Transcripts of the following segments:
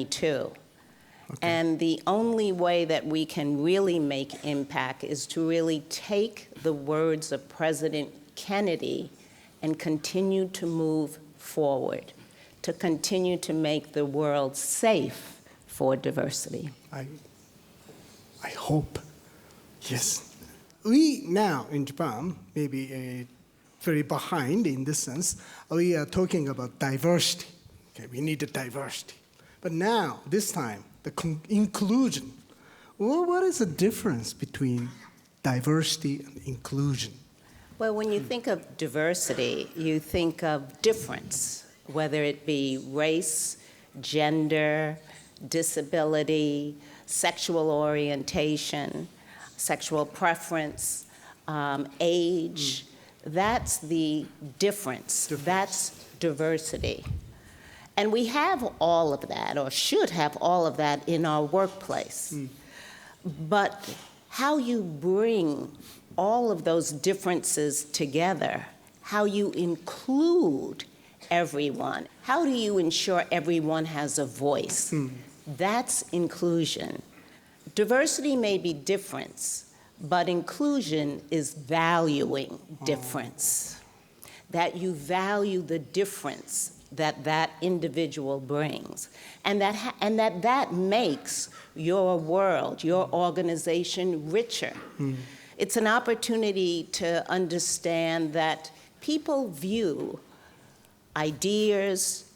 too. Okay. And the only way that we can really make impact is to really take the words of President Kennedy and continue to move forward, to continue to make the world safe for diversity. I hope, yes. We now in Japan, maybe very behind in this sense, we are talking about diversity. Okay, we need the diversity. But now, this time, the inclusion. Well, what is the difference between diversity and inclusion? Well, when you think of diversity, you think of difference, whether it be race, gender, disability, sexual orientation, sexual preference, age. That's the difference. That's diversity. And we have all of that, or should have all of that in our workplace. But how you bring all of those differences together, how you include everyone, how do you ensure everyone has a voice? That's inclusion. Diversity may be difference, but inclusion is valuing difference. That you value the difference that individual brings, and that makes your world, your organization richer. It's an opportunity to understand that people view ideas,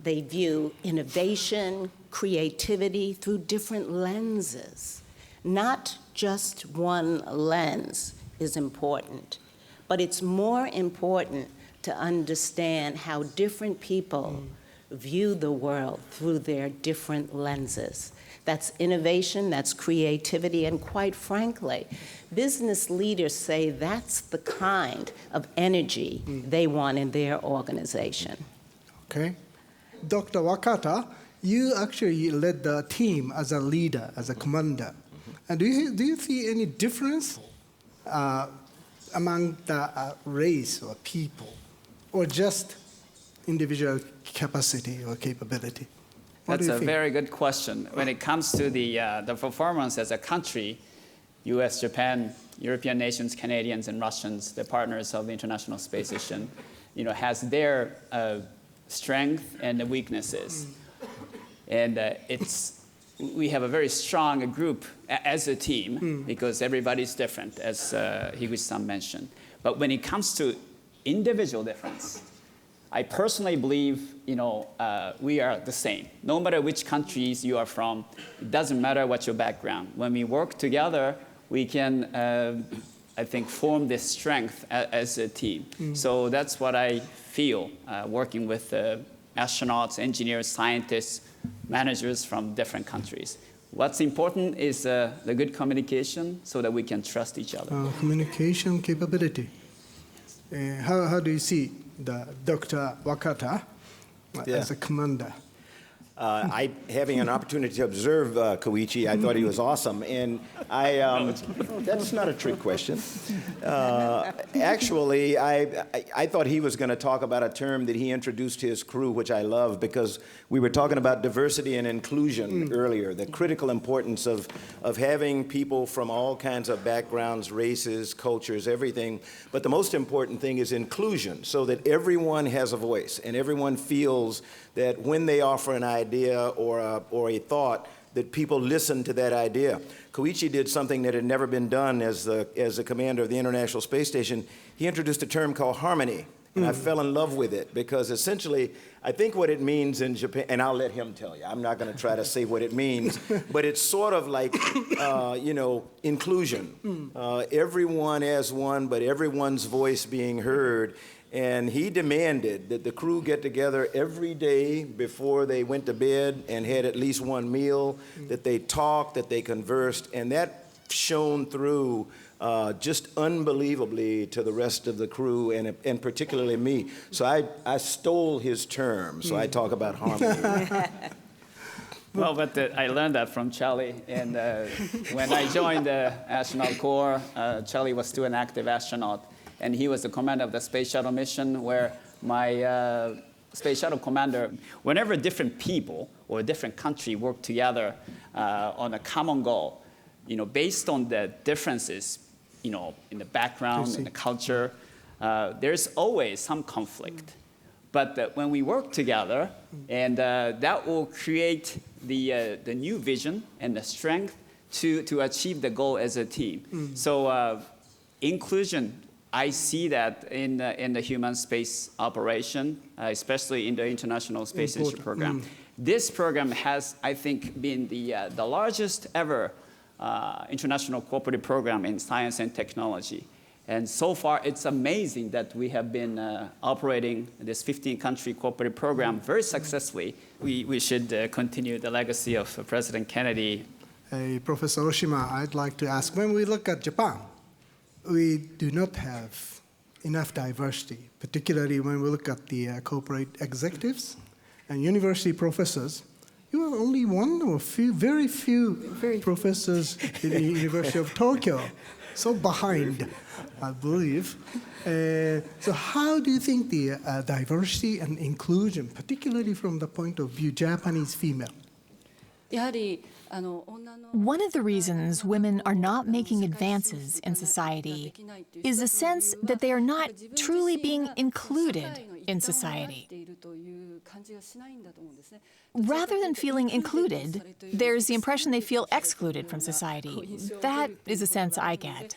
they view innovation, creativity through different lenses. Not just one lens is important, but it's more important to understand how different people view the world through their different lenses. That's innovation, that's creativity, and quite frankly, business leaders say that's the kind of energy they want in their organization. Okay. Dr. Wakata, you actually led the team as a leader, as a commander. And do you see any difference among the race or people, or just individual capacity or capability? That's a very good question. When it comes to the performance as a country, US, Japan, European nations, Canadians, and Russians, the partners of the International Space Station, has their strength and the weaknesses. And we have a very strong group as a team because everybody's different, as Higuchi-san mentioned. But when it comes to individual difference, I personally believe, we are the same. No matter which countries you are from, it doesn't matter what your background. When we work together, we can, I think, form this strength as a team. So that's what I feel working with astronauts, engineers, scientists, managers from different countries. What's important is the good communication so that we can trust each other. Communication capability. How do you see Dr. Wakata as a commander? Having an opportunity to observe Koichi, I thought he was awesome. And that's not a trick question. Actually, I thought he was going to talk about a term that he introduced his crew, which I love, because we were talking about diversity and inclusion earlier, the critical importance of having people from all kinds of backgrounds, races, cultures, everything. But the most important thing is inclusion, so that everyone has a voice and everyone feels that when they offer an idea or a thought, that people listen to that idea. Koichi did something that had never been done as the commander of the International Space Station. He introduced a term called harmony, and I fell in love with it because essentially, I think what it means in Japan, and I'll let him tell you, I'm not going to try to say what it means, but it's sort of like, inclusion. Everyone as one, but everyone's voice being heard. And he demanded that the crew get together every day before they went to bed and had at least one meal, that they talked, that they conversed, and that shone through just unbelievably to the rest of the crew and particularly me. So I stole his term, so I talk about harmony. Well, but I learned that from Charlie. And when I joined the astronaut corps, Charlie was still an active astronaut. And he was the commander of the space shuttle mission, where my space shuttle commander, whenever different people or a different country work together on a common goal, based on the differences, in the background, in the culture, there's always some conflict. But when we work together, and that will create the new vision and the strength to achieve the goal as a team. So inclusion, I see that in the human space operation, especially in the International Space Station program. This program has, I think, been the largest ever international cooperative program in science and technology. And so far, it's amazing that we have been operating this 15-country cooperative program very successfully. We should continue the legacy of President Kennedy. Professor Oshima, I'd like to ask, when we look at Japan, we do not have enough diversity, particularly when we look at the corporate executives and university professors. You are only one or very few professors in the University of Tokyo, so behind, I believe. So how do you think the diversity and inclusion, particularly from the point of view Japanese female? One of the reasons women are not making advances in society is a sense that they are not truly being included in society. Rather than feeling included, there's the impression they feel excluded from society. That is a sense I get.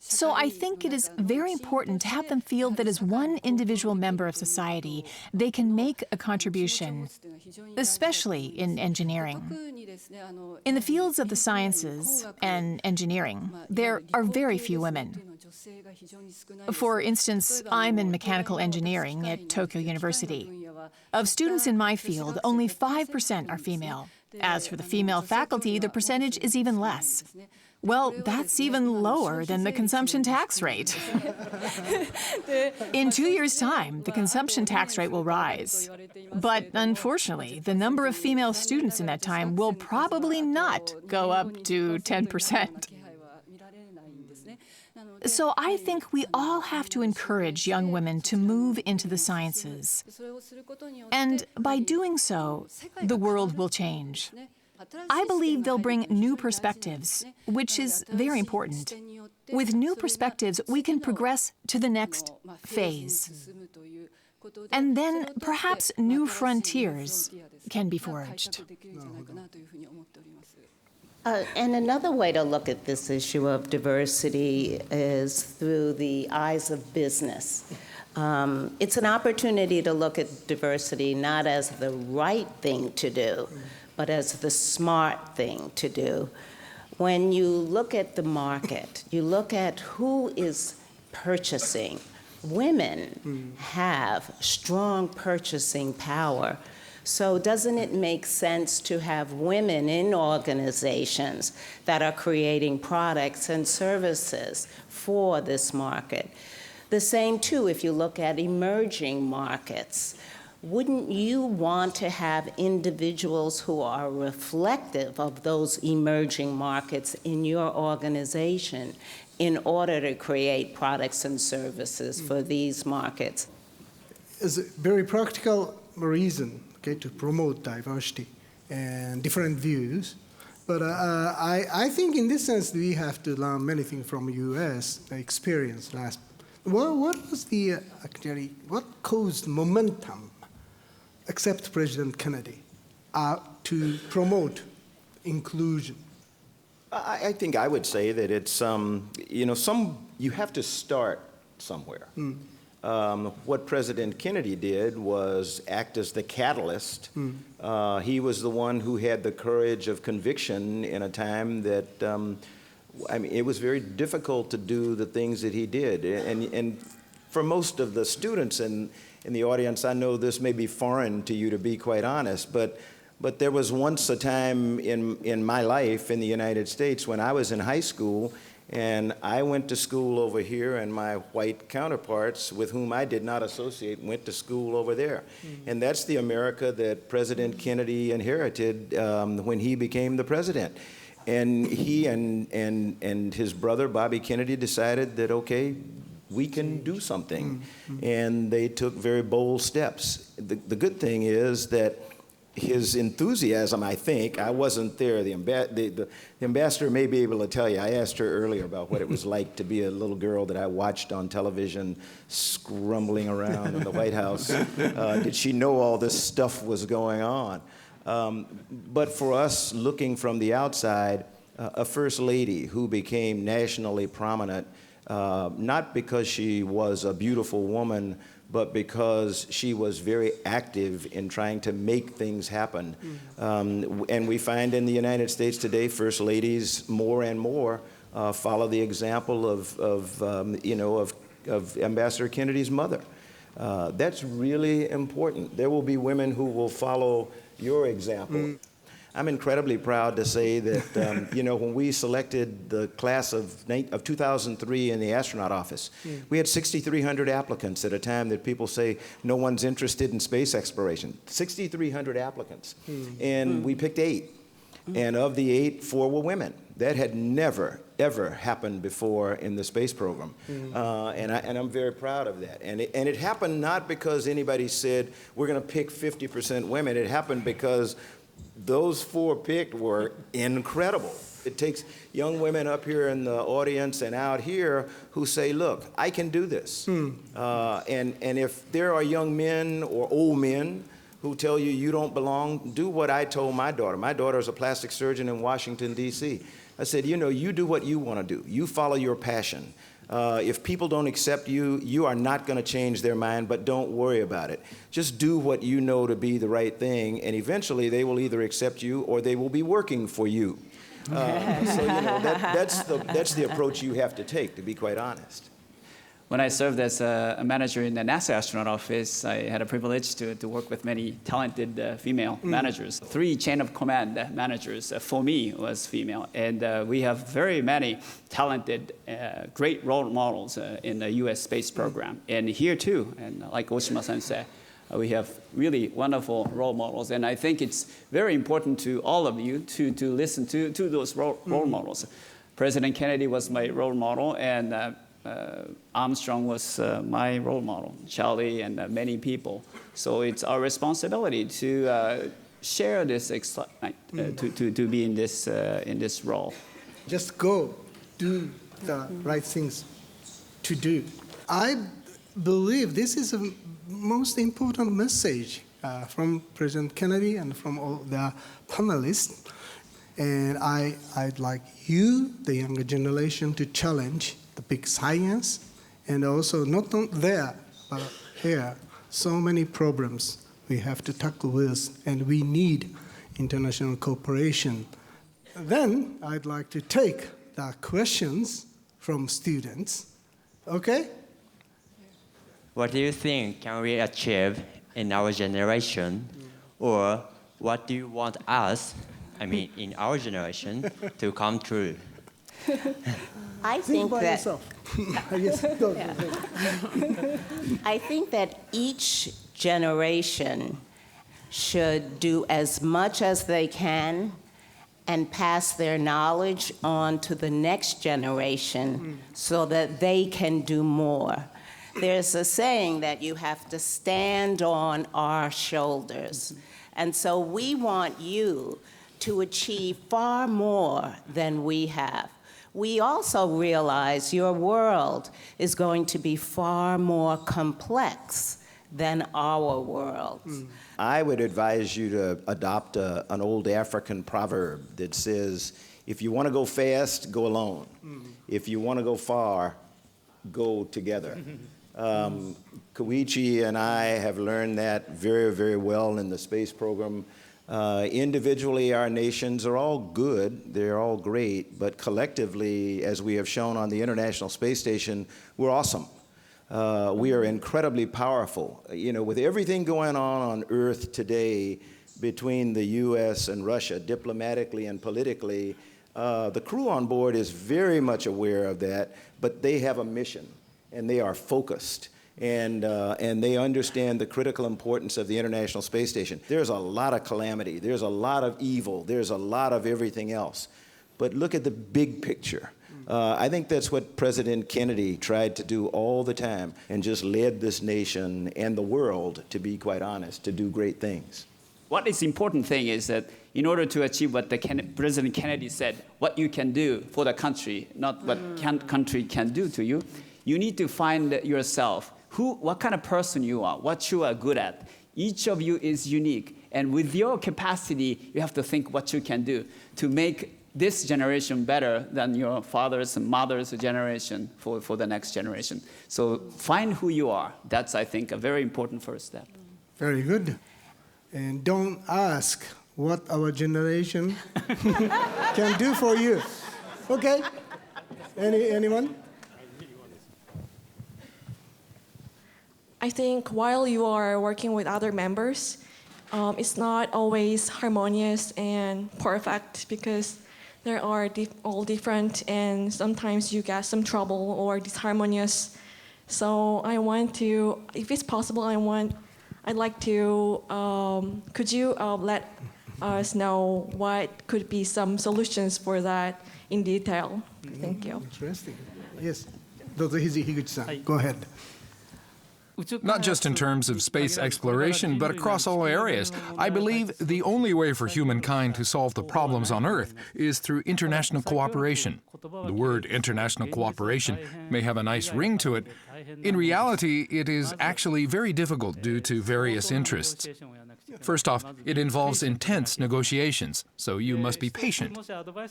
So I think it is very important to have them feel that as one individual member of society, they can make a contribution, especially in engineering. In the fields of the sciences and engineering, there are very few women. For instance, I'm in mechanical engineering at Tokyo University. Of students in my field, only 5% are female. As for the female faculty, the percentage is even less. Well, that's even lower than the consumption tax rate. In 2 years' time, the consumption tax rate will rise. But unfortunately, the number of female students in that time will probably not go up to 10%. So I think we all have to encourage young women to move into the sciences. And by doing so, the world will change. I believe they'll bring new perspectives, which is very important. With new perspectives, we can progress to the next phase. And then perhaps new frontiers can be forged. And another way to look at this issue of diversity is through the eyes of business. It's an opportunity to look at diversity not as the right thing to do, but as the smart thing to do. When you look at the market, you look at who is purchasing. Women have strong purchasing power. So doesn't it make sense to have women in organizations that are creating products and services for this market? The same, too, if you look at emerging markets. Wouldn't you want to have individuals who are reflective of those emerging markets in your organization in order to create products and services for these markets? It's a very practical reason, to promote diversity and different views. But I think in this sense, we have to learn many things from U.S. experience. What was what caused momentum, except President Kennedy, to promote inclusion? I think I would say that it's, you have to start somewhere. What President Kennedy did was act as the catalyst. He was the one who had the courage of conviction in a time that, it was very difficult to do the things that he did. And for most of the students in the audience, I know this may be foreign to you, to be quite honest, but there was once a time in my life in the United States when I was in high school, and I went to school over here, and my white counterparts with whom I did not associate went to school over there. And that's the America that President Kennedy inherited when he became the president. And he and his brother, Bobby Kennedy, decided that, okay, we can do something. And they took very bold steps. The good thing is that his enthusiasm, I think, I wasn't there. The ambassador may be able to tell you. I asked her earlier about what it was like to be a little girl that I watched on television scrambling around in the White House. Did she know all this stuff was going on? But for us, looking from the outside, a first lady who became nationally prominent, not because she was a beautiful woman, but because she was very active in trying to make things happen. And we find in the United States today, first ladies more and more follow the example of Ambassador Kennedy's mother. That's really important. There will be women who will follow your example. I'm incredibly proud to say that, when we selected the class of 2003 in the astronaut office, we had 6,300 applicants at a time that people say no one's interested in space exploration. 6,300 applicants. And we picked 8. And of the 8, 4 were women. That had never, ever happened before in the space program. And I'm very proud of that. And it happened not because anybody said, we're going to pick 50% women. It happened because those 4 picked were incredible. It takes young women up here in the audience and out here who say, look, I can do this. And if there are young men or old men who tell you you don't belong, do what I told my daughter. My daughter is a plastic surgeon in Washington, D.C. I said, you do what you want to do. You follow your passion. If people don't accept you, you are not going to change their mind, but don't worry about it. Just do what you know to be the right thing, and eventually they will either accept you or they will be working for you. That's the approach you have to take, to be quite honest. When I served as a manager in the NASA astronaut office, I had a privilege to work with many talented female managers. 3 chain of command managers for me was female. And we have very many talented, great role models in the U.S. space program. And here too, and like Oshima-san said, we have really wonderful role models. And I think it's very important to all of you to listen to those role models. President Kennedy was my role model, and Armstrong was my role model, Charlie, and many people. So it's our responsibility to share this excitement, to be in this role. Just go do the right things to do. I believe this is the most important message from President Kennedy and from all the panelists. And I'd like you, the younger generation, to challenge the big science, and also not there, but here, so many problems we have to tackle with, and we need international cooperation. Then I'd like to take the questions from students. Okay? What do you think can we achieve in our generation, or what do you want us, in our generation, to come true? I think by that yourself. Yes, go. I think that each generation should do as much as they can and pass their knowledge on to the next generation so that they can do more. There's a saying that you have to stand on our shoulders. And so we want you to achieve far more than we have. We also realize your world is going to be far more complex than our world. I would advise you to adopt an old African proverb that says, if you want to go fast, go alone. If you want to go far, go together. Koichi and I have learned that very, very well in the space program. Individually, our nations are all good, they're all great, but collectively, as we have shown on the International Space Station, we're awesome. We are incredibly powerful. With everything going on Earth today between the US and Russia, diplomatically and politically, the crew on board is very much aware of that, but they have a mission, and they are focused. And they understand the critical importance of the International Space Station. There's a lot of calamity. There's a lot of evil. There's a lot of everything else. But look at the big picture. I think that's what President Kennedy tried to do all the time and just led this nation and the world, to be quite honest, to do great things. What is important thing is that in order to achieve what President Kennedy said, what you can do for the country, not what country can do to you, you need to find yourself, what kind of person you are, what you are good at. Each of you is unique, and with your capacity, you have to think what you can do to make this generation better than your father's and mother's generation for the next generation. So find who you are. That's, I think, a very important first step. Very good. And don't ask what our generation can do for you. Okay? Anyone? I think while you are working with other members, it's not always harmonious and perfect because they are all different and sometimes you get some trouble or disharmonious. So I want to, if it's possible, I'd like to, could you let us know what could be some solutions for that in detail? Thank you. Interesting. Yes. Higuchi-san, go ahead. Not just in terms of space exploration, but across all areas. I believe the only way for humankind to solve the problems on Earth is through international cooperation. The word international cooperation may have a nice ring to it. In reality, it is actually very difficult due to various interests. First off, it involves intense negotiations, so you must be patient.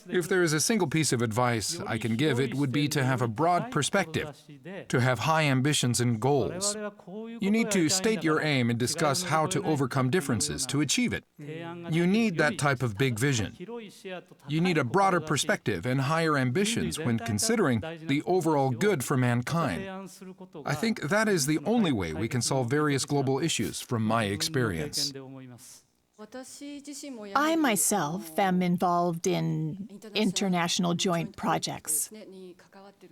If there is a single piece of advice I can give, it would be to have a broad perspective, to have high ambitions and goals. You need to state your aim and discuss how to overcome differences to achieve it. You need that type of big vision. You need a broader perspective and higher ambitions when considering the overall good for mankind. I think that is the only way we can solve various global issues from my experience. I myself am involved in international joint projects.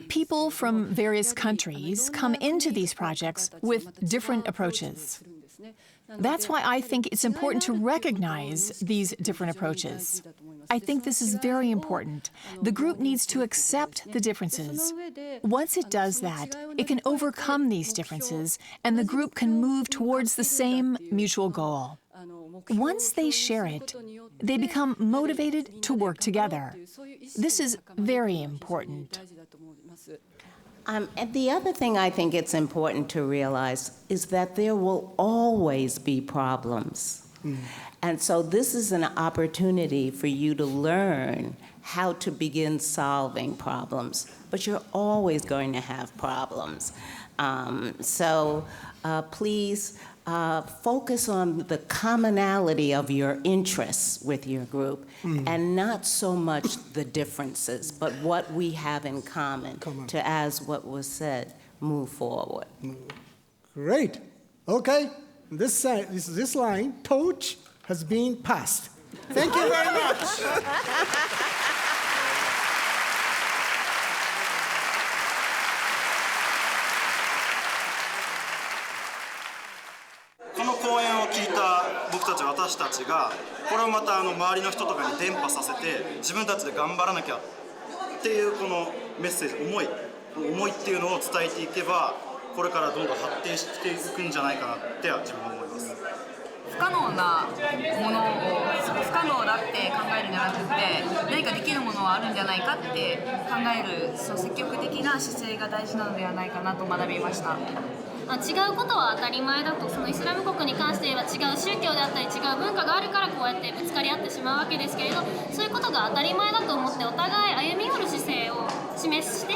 People from various countries come into these projects with different approaches. That's why I think it's important to recognize these different approaches. I think this is very important. The group needs to accept the differences. Once it does that, it can overcome these differences, and the group can move towards the same mutual goal. Once they share it, they become motivated to work together. This is very important. And the other thing I think it's important to realize is that there will always be problems. And so this is an opportunity for you to learn how to begin solving problems. But you're always going to have problems. Please focus on the commonality of your interests with your group and not so much the differences, but what we have in common to, as what was said, move forward. Great. Okay. This line, torch, has been passed. Thank you very much. この講演を聞いた私たちがこれをまた周りの人とかに伝播させて自分たちで頑張らなきゃっていうこのメッセージ思いっていうのを伝えていけばこれからどんどん発展していくんじゃないかなって自分は思います。不可能なものを不可能だって考えるんじゃなくて何かできるものはあるんじゃないかって考える積極的な姿勢が大事なのではないかなと学びました。違うことは当たり前だと、そのイスラム国に関して言えば違う宗教であったり違う文化があるからこうやってぶつかり合ってしまうわけですけれど、そういうことが当たり前だと思ってお互い歩み寄る姿勢を示して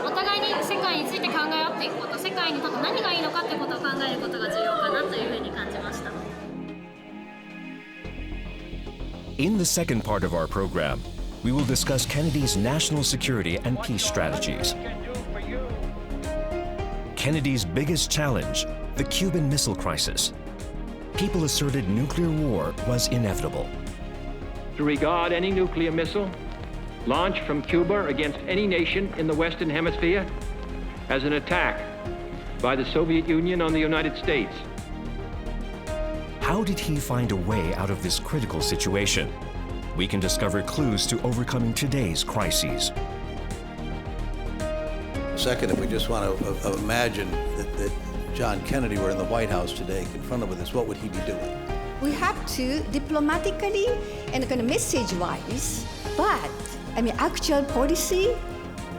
お互いに世界について考え合っていくこと、世界にとって何がいいのかということを考えることが重要かなというふうに感じました。In the second part of our program, we will discuss Kennedy's national security and peace strategies. Kennedy's biggest challenge, the Cuban Missile Crisis. People asserted nuclear war was inevitable. To regard any nuclear missile launched from Cuba against any nation in the Western Hemisphere as an attack by the Soviet Union on the United States. How did he find a way out of this critical situation? We can discover clues to overcoming today's crises. Second, if we just want to imagine that John Kennedy were in the White House today, confronted with this, what would he be doing? We have to diplomatically and kind of message-wise, but actual policy,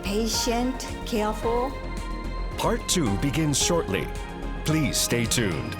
patient, careful. Part 2 begins shortly. Please stay tuned.